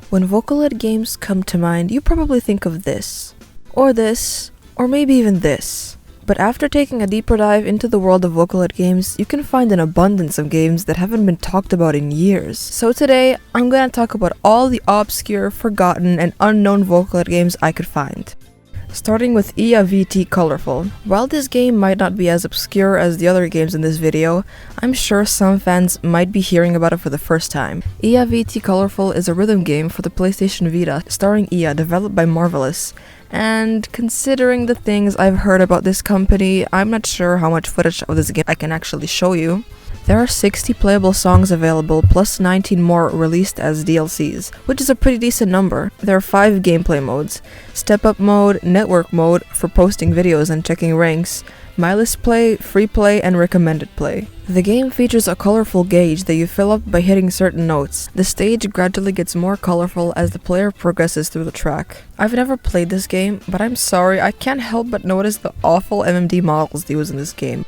When Vocaloid games come to mind, you probably think of this, or maybe even this. But after taking a deeper dive into the world of Vocaloid games, you can find an abundance of games that haven't been talked about in years. So today, I'm gonna talk about all the obscure, forgotten, and unknown Vocaloid games I could find. Starting with VT Colorful. While this game might not be as obscure as the other games in this video, I'm sure some fans might be hearing about it for the first time. VT Colorful is a rhythm game for the PlayStation Vita, starring Iya, developed by Marvelous. And considering the things I've heard about this company, I'm not sure how much footage of this game I can actually show you. There are 60 playable songs available, plus 19 more released as DLCs, which is a pretty decent number. There are 5 gameplay modes: Step Up Mode, Network Mode for posting videos and checking ranks, My List Play, Free Play, and Recommended Play. The game features a colorful gauge that you fill up by hitting certain notes. The stage gradually gets more colorful as the player progresses through the track. I've never played this game, but I'm sorry, I can't help but notice the awful MMD models they use in this game.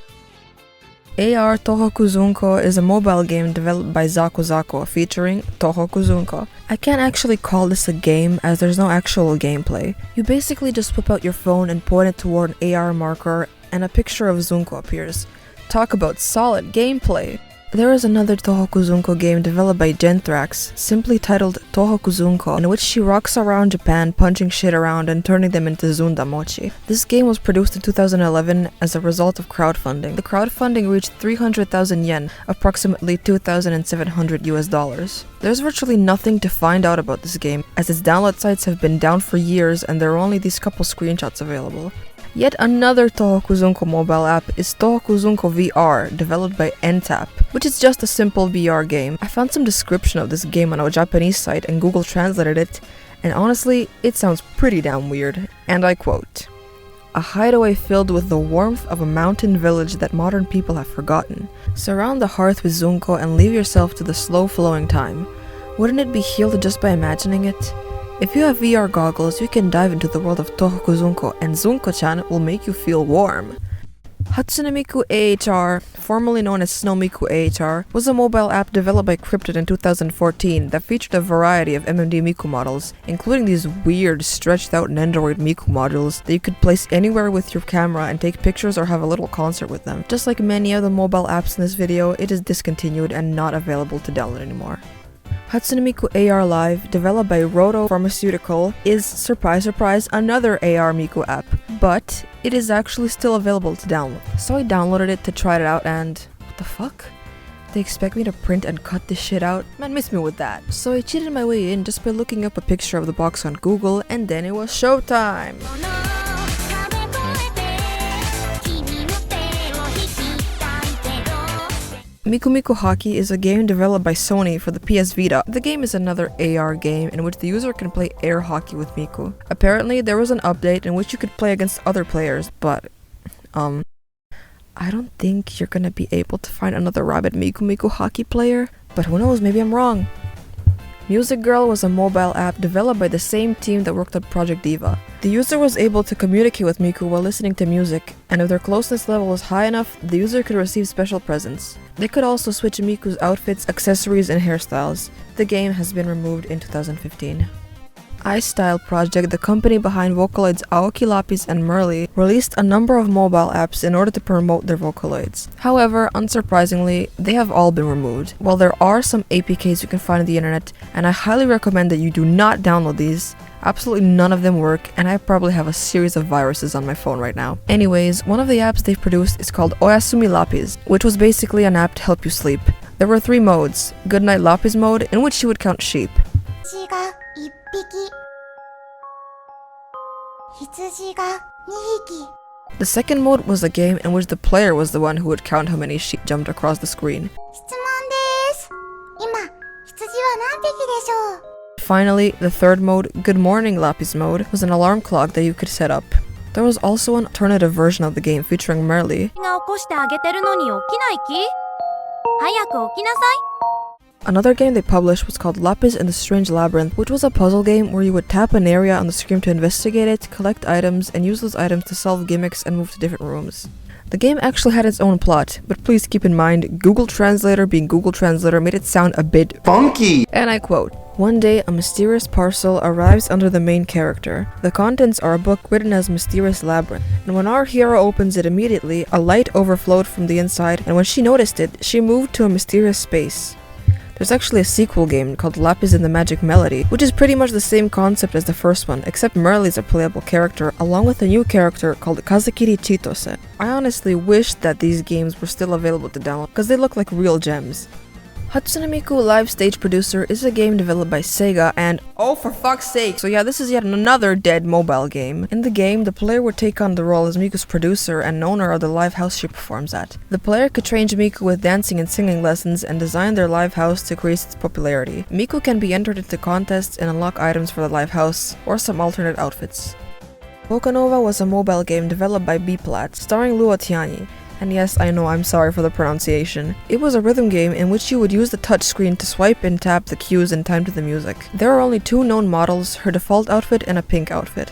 Tohoku Zunko is a mobile game developed by Zako featuring Tohoku Zunko. I can't actually call this a game as there's no actual gameplay. You basically just whip out your phone and point it toward an AR marker and a picture of Zunko appears. Talk about solid gameplay! There is another Tohoku Zunko game developed by Genthrax, simply titled Tohoku Zunko, in which she rocks around Japan punching shit around and turning them into Zunda Mochi. This game was produced in 2011 as a result of crowdfunding. The crowdfunding reached 300,000 yen, approximately $2,700 US. There's virtually nothing to find out about this game, as its download sites have been down for years and there are only these couple screenshots available. Yet another Tohoku Zunko mobile app is Tohoku Zunko VR, developed by NTAP, which is just a simple VR game. I found some description of this game on a Japanese site and Google translated it, and honestly, it sounds pretty damn weird. And I quote, "A hideaway filled with the warmth of a mountain village that modern people have forgotten. Surround the hearth with Zunko and leave yourself to the slow-flowing time. Wouldn't it be healed just by imagining it? If you have VR goggles, you can dive into the world of Tohoku Zunko, and Zunko-chan will make you feel warm." Hatsune Miku AHR, formerly known as Snow Miku AHR, was a mobile app developed by Cryptid in 2014 that featured a variety of MMD Miku models, including these weird, stretched-out Nendoroid Miku modules that you could place anywhere with your camera and take pictures or have a little concert with them. Just like many of the mobile apps in this video, it is discontinued and not available to download anymore. Hatsune Miku AR Live, developed by Roto Pharmaceutical, is, surprise surprise, another AR Miku app, but it is actually still available to download. So I downloaded it to try it out and what the fuck? They expect me to print and cut this shit out? Man, miss me with that. So I cheated my way in just by looking up a picture of the box on Google, and then it was showtime! Miku Miku Hockey is a game developed by Sony for the PS Vita. The game is another AR game in which the user can play air hockey with Miku. Apparently, there was an update in which you could play against other players, but I don't think you're gonna be able to find another rabid Miku Miku Hockey player, but who knows, maybe I'm wrong. Music Girl was a mobile app developed by the same team that worked on Project Diva. The user was able to communicate with Miku while listening to music, and if their closeness level was high enough, the user could receive special presents. They could also switch Miku's outfits, accessories, and hairstyles. The game has been removed in 2015. iStyle Project, the company behind Vocaloid's Aoki Lapis and Merly, released a number of mobile apps in order to promote their Vocaloids. However, unsurprisingly, they have all been removed. While there are some APKs you can find on the internet, and I highly recommend that you do not download these, absolutely none of them work, and I probably have a series of viruses on my phone right now. Anyways, one of the apps they've produced is called Oyasumi Lapis, which was basically an app to help you sleep. There were 3 modes: Goodnight Lapis mode, in which you would count sheep. The second mode was a game in which the player was the one who would count how many sheep jumped across the screen. Finally, the third mode, Good Morning Lapis mode, was an alarm clock that you could set up. There was also an alternative version of the game featuring Merly. Another game they published was called Lapis in the Strange Labyrinth, which was a puzzle game where you would tap an area on the screen to investigate it, collect items, and use those items to solve gimmicks and move to different rooms. The game actually had its own plot, but please keep in mind, Google Translator being Google Translator made it sound a bit funky. And I quote, One day, a mysterious parcel arrives under the main character. The contents are a book written as Mysterious Labyrinth, and when our hero opens it immediately, a light overflowed from the inside, and when she noticed it, she moved to a mysterious space. There's actually a sequel game called Lapis in the Magic Melody, which is pretty much the same concept as the first one, except Merle is a playable character, along with a new character called Kazakiri Chitose. I honestly wish that these games were still available to download, because they look like real gems. Hatsune Miku Live Stage Producer is a game developed by Sega and oh for fuck's sake! So yeah, this is yet another dead mobile game. In the game, the player would take on the role as Miku's producer and owner of the live house she performs at. The player could train Miku with dancing and singing lessons and design their live house to increase its popularity. Miku can be entered into contests and unlock items for the live house, or some alternate outfits. Vocanova was a mobile game developed by B-Plat, starring Luo Tianyi. And yes, I know, I'm sorry for the pronunciation. It was a rhythm game in which you would use the touchscreen to swipe and tap the cues in time to the music. There are only 2 known models, her default outfit and a pink outfit.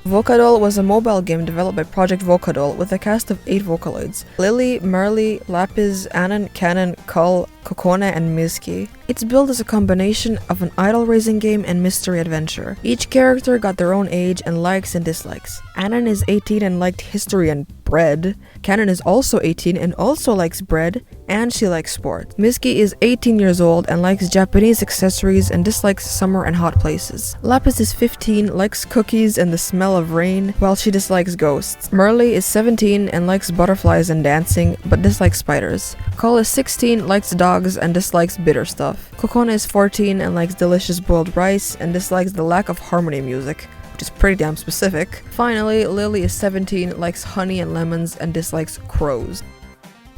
VOCALOID was a mobile game developed by Project VOCALOID with a cast of 8 Vocaloids: Lily, Merle, Lapis, Anon, Canon, Cull, Kokone, and Mizuki. It's built as a combination of an idol-raising game and mystery adventure. Each character got their own age and likes and dislikes. Anon is 18 and liked history and bread. Canon is also 18 and also likes bread, and she likes sports. Mizuki is 18 years old and likes Japanese accessories and dislikes summer and hot places. Lapis is 15, likes cookies and the smell of rain, while she dislikes ghosts. Merle is 17 and likes butterflies and dancing, but dislikes spiders. Cull is 16, likes dogs and dislikes bitter stuff. Kokone is 14 and likes delicious boiled rice and dislikes the lack of harmony music, which is pretty damn specific. Finally, Lily is 17, likes honey and lemons, and dislikes crows.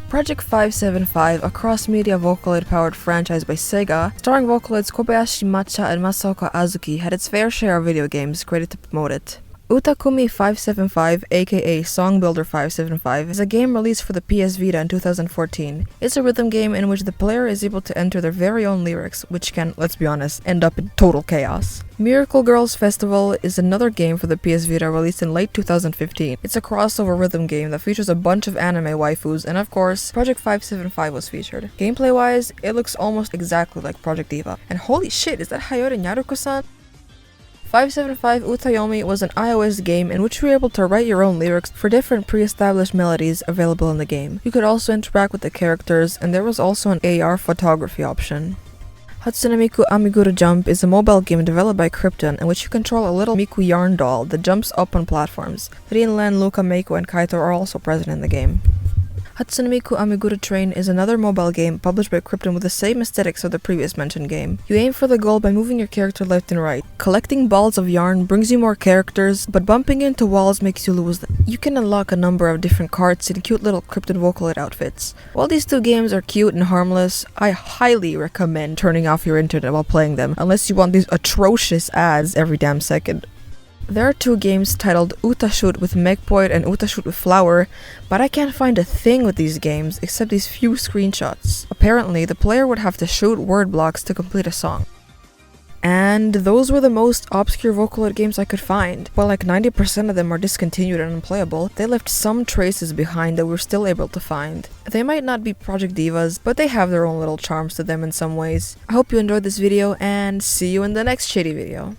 Project 575, a cross-media Vocaloid-powered franchise by Sega, starring Vocaloids Kobayashi Matcha and Masaoka Azuki, had its fair share of video games created to promote it. Utakumi 575, aka Song Builder 575, is a game released for the PS Vita in 2014. It's a rhythm game in which the player is able to enter their very own lyrics, which can, let's be honest, end up in total chaos. Miracle Girls Festival is another game for the PS Vita released in late 2015. It's a crossover rhythm game that features a bunch of anime waifus, and of course, Project 575 was featured. Gameplay-wise, it looks almost exactly like Project Diva. And holy shit, is that Hayori Nyaruko-san? 575 Utayomi was an iOS game in which you were able to write your own lyrics for different pre-established melodies available in the game. You could also interact with the characters, and there was also an AR photography option. Hatsune Miku Amiguru Jump is a mobile game developed by Krypton in which you control a little Miku yarn doll that jumps up on platforms. Rinlan, Luka, Meiko, and Kaito are also present in the game. Hatsune Miku Amiguru Train is another mobile game published by Krypton with the same aesthetics of the previous mentioned game. You aim for the goal by moving your character left and right. Collecting balls of yarn brings you more characters, but bumping into walls makes you lose them. You can unlock a number of different carts and cute little Krypton Vocaloid outfits. While these 2 games are cute and harmless, I highly recommend turning off your internet while playing them, unless you want these atrocious ads every damn second. There are 2 games titled Utashoot with Megpoid and Utashoot with Flower, but I can't find a thing with these games except these few screenshots. Apparently, the player would have to shoot word blocks to complete a song. And those were the most obscure Vocaloid games I could find. While like 90% of them are discontinued and unplayable, they left some traces behind that we're still able to find. They might not be Project Divas, but they have their own little charms to them in some ways. I hope you enjoyed this video, and see you in the next shitty video.